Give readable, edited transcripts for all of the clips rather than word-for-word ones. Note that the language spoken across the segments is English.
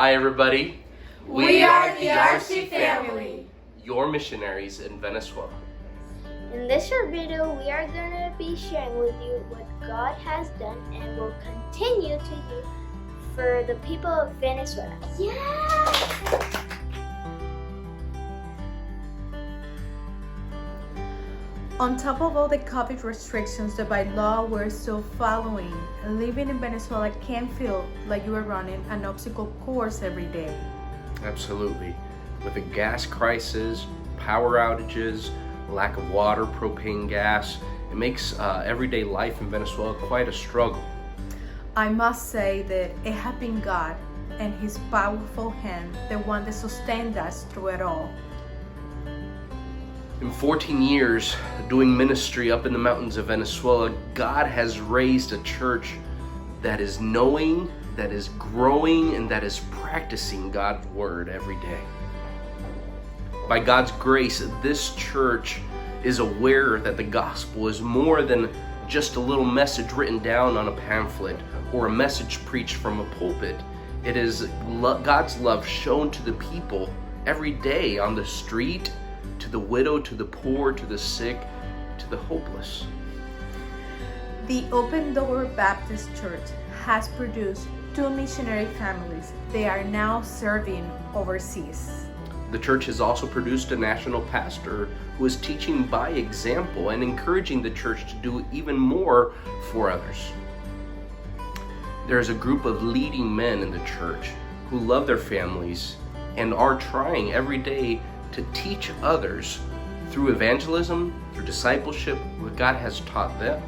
Hi everybody. We are the Arce Family, your missionaries in Venezuela. In this short video, we are going to be sharing with you what God has done and will continue to do for the people of Venezuela. Yeah! On top of all the COVID restrictions that by law we're still following, living in Venezuela can feel like you are running an obstacle course every day. Absolutely. With a gas crisis, power outages, lack of water, propane gas, it makes everyday life in Venezuela quite a struggle. I must say that it has been God and His powerful hand, the one that sustained us through it all. In 14 years doing ministry up in the mountains of Venezuela, God has raised a church that is knowing, that is growing, and that is practicing God's word every day. By God's grace, this church is aware that the gospel is more than just a little message written down on a pamphlet or a message preached from a pulpit. It is God's love shown to the people every day on the street, to the widow, to the poor, to the sick, to the hopeless. The Open Door Baptist Church has produced 2 missionary families. They are now serving overseas. The church has also produced a national pastor who is teaching by example and encouraging the church to do even more for others. There is a group of leading men in the church who love their families and are trying every day to teach others through evangelism, through discipleship, what God has taught them.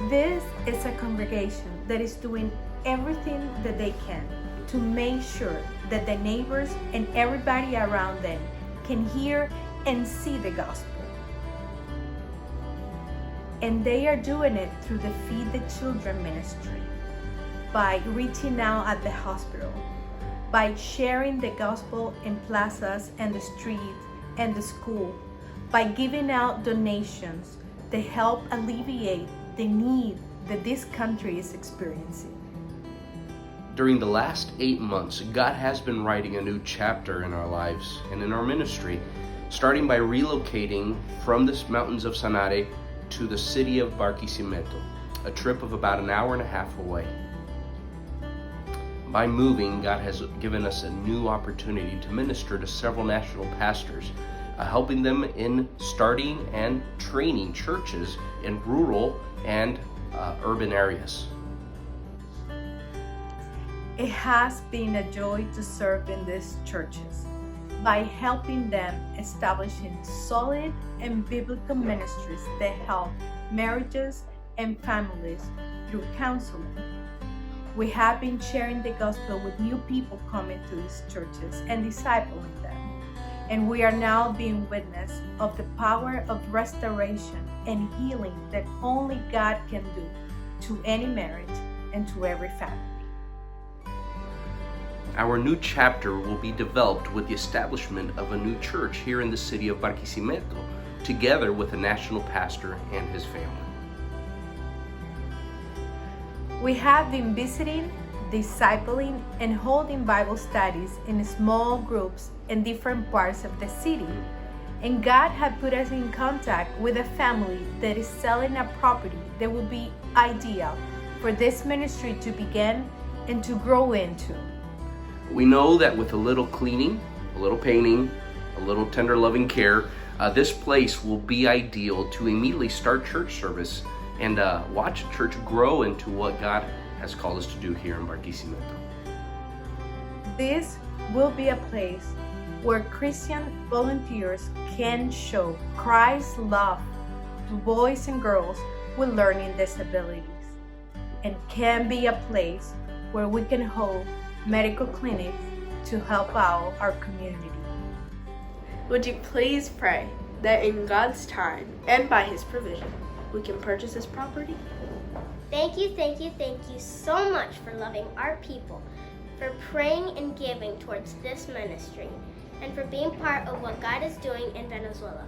This is a congregation that is doing everything that they can to make sure that the neighbors and everybody around them can hear and see the gospel. And they are doing it through the Feed the Children ministry, by reaching out at the hospital, by sharing the gospel in plazas and the streets and the school, by giving out donations to help alleviate the need that this country is experiencing. During the last 8 months, God has been writing a new chapter in our lives and in our ministry, starting by relocating from the mountains of Sanare to the city of Barquisimeto, a trip of about an hour and a half away. By moving, God has given us a new opportunity to minister to several national pastors, helping them in starting and training churches in rural and urban areas. It has been a joy to serve in these churches by helping them establishing solid and biblical ministries that help marriages and families through counseling. We have been sharing the gospel with new people coming to these churches and discipling them. And we are now being witness of the power of restoration and healing that only God can do to any marriage and to every family. Our new chapter will be developed with the establishment of a new church here in the city of Barquisimeto, together with a national pastor and his family. We have been visiting, discipling, and holding Bible studies in small groups in different parts of the city. And God had put us in contact with a family that is selling a property that would be ideal for this ministry to begin and to grow into. We know that with a little cleaning, a little painting, a little tender loving care, this place will be ideal to immediately start church service and watch a church grow into what God has called us to do here in Barquisimeto. This will be a place where Christian volunteers can show Christ's love to boys and girls with learning disabilities, and can be a place where we can hold medical clinics to help out our community. Would you please pray that in God's time and by His provision, we can purchase this property? Thank you so much for loving our people, for praying and giving towards this ministry, and for being part of what God is doing in Venezuela.